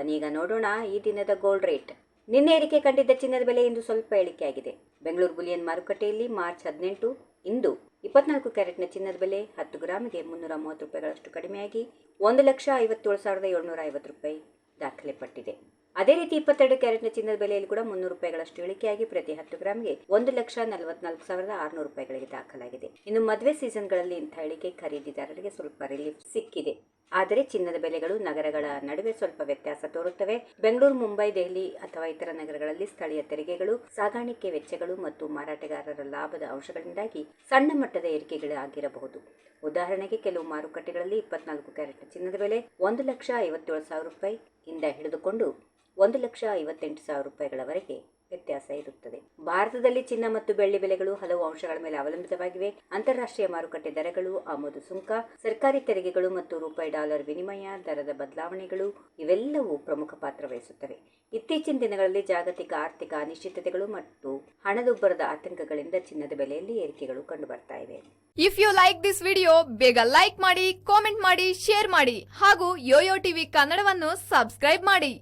ಬನ್ನೀಗ ನೋಡೋಣ ಈ ದಿನದ ಗೋಲ್ಡ್ ರೇಟ್. ನಿನ್ನೆ ಏರಿಕೆ ಕಂಡಿದ್ದ ಚಿನ್ನದ ಬೆಲೆ ಇಂದು ಸ್ವಲ್ಪ ಇಳಿಕೆಯಾಗಿದೆ. ಬೆಂಗಳೂರು ಬುಲಿಯನ್ ಮಾರುಕಟ್ಟೆಯಲ್ಲಿ ಮಾರ್ಚ್ 18 ಇಂದು 24 ಕ್ಯಾರೆಟ್ನ ಚಿನ್ನದ ಬೆಲೆ 10 ಗ್ರಾಮಿಗೆ 330 ರೂಪಾಯಿಗಳಷ್ಟು ಕಡಿಮೆಯಾಗಿ 1,57,750 ರೂಪಾಯಿ ದಾಖಲೆಪಟ್ಟಿದೆ. ಅದೇ ರೀತಿ 22 ಕ್ಯಾರೆಟ್ನ ಚಿನ್ನದ ಬೆಲೆಯಲ್ಲಿ ಕೂಡ 300 ರೂಪಾಯಿಗಳಷ್ಟು ಇಳಿಕೆಯಾಗಿ ಪ್ರತಿ 10 ಗ್ರಾಮ್ಗೆ 1,44,600 ರೂಪಾಯಿಗಳಿಗೆ ದಾಖಲಾಗಿದೆ. ಇನ್ನು ಮದುವೆ ಸೀಸನ್ಗಳಲ್ಲಿ ಇಂಥ ಇಳಿಕೆ ಖರೀದಿದಾರರಿಗೆ ಸ್ವಲ್ಪ ರಿಲೀಫ್ ಸಿಕ್ಕಿದೆ. ಆದರೆ ಚಿನ್ನದ ಬೆಲೆಗಳು ನಗರಗಳ ನಡುವೆ ಸ್ವಲ್ಪ ವ್ಯತ್ಯಾಸ ತೋರುತ್ತವೆ. ಬೆಂಗಳೂರು, ಮುಂಬೈ, ದೆಹಲಿ ಅಥವಾ ಇತರ ನಗರಗಳಲ್ಲಿ ಸ್ಥಳೀಯ ತೆರಿಗೆಗಳು, ಸಾಗಾಣಿಕೆ ವೆಚ್ಚಗಳು ಮತ್ತು ಮಾರಾಟಗಾರರ ಲಾಭದ ಅಂಶಗಳಿಂದಾಗಿ ಸಣ್ಣ ಮಟ್ಟದ ಏರಿಕೆಗಳಾಗಿರಬಹುದು. ಉದಾಹರಣೆಗೆ, ಕೆಲವು ಮಾರುಕಟ್ಟೆಗಳಲ್ಲಿ 24 ಕ್ಯಾರೆಟ್ ಚಿನ್ನದ ಬೆಲೆ 1,57,700 ರೂಪಾಯಿ ಇಂದ ಹಿಡಿದುಕೊಂಡು 1,58,000 ರೂಪಾಯಿಗಳವರೆಗೆ ವ್ಯತ್ಯಾಸ ಇರುತ್ತದೆ. ಭಾರತದಲ್ಲಿ ಚಿನ್ನ ಮತ್ತು ಬೆಳ್ಳಿ ಬೆಲೆಗಳು ಹಲವು ಅಂಶಗಳ ಮೇಲೆ ಅವಲಂಬಿತವಾಗಿವೆ. ಅಂತಾರಾಷ್ಟ್ರೀಯ ಮಾರುಕಟ್ಟೆ ದರಗಳು, ಆಮದು ಸುಂಕ, ಸರ್ಕಾರಿ ತೆರಿಗೆಗಳು ಮತ್ತು ರೂಪಾಯಿ ಡಾಲರ್ ವಿನಿಮಯ ದರದ ಬದಲಾವಣೆಗಳು ಇವೆಲ್ಲವೂ ಪ್ರಮುಖ ಪಾತ್ರ ವಹಿಸುತ್ತವೆ. ಇತ್ತೀಚಿನ ದಿನಗಳಲ್ಲಿ ಜಾಗತಿಕ ಆರ್ಥಿಕ ಅನಿಶ್ಚಿತತೆಗಳು ಮತ್ತು ಹಣದುಬ್ಬರದ ಆತಂಕಗಳಿಂದ ಚಿನ್ನದ ಬೆಲೆಯಲ್ಲಿ ಏರಿಕೆಗಳು ಕಂಡುಬರ್ತಾ ಇವೆ. If you like this video, ಬೇಗ ಲೈಕ್ ಮಾಡಿ, ಕಾಮೆಂಟ್ ಮಾಡಿ, ಶೇರ್ ಮಾಡಿ ಹಾಗೂ ಯೋಯೋ ಟಿವಿ ಕನ್ನಡವನ್ನು ಸಬ್ಸ್ಕ್ರೈಬ್ ಮಾಡಿ.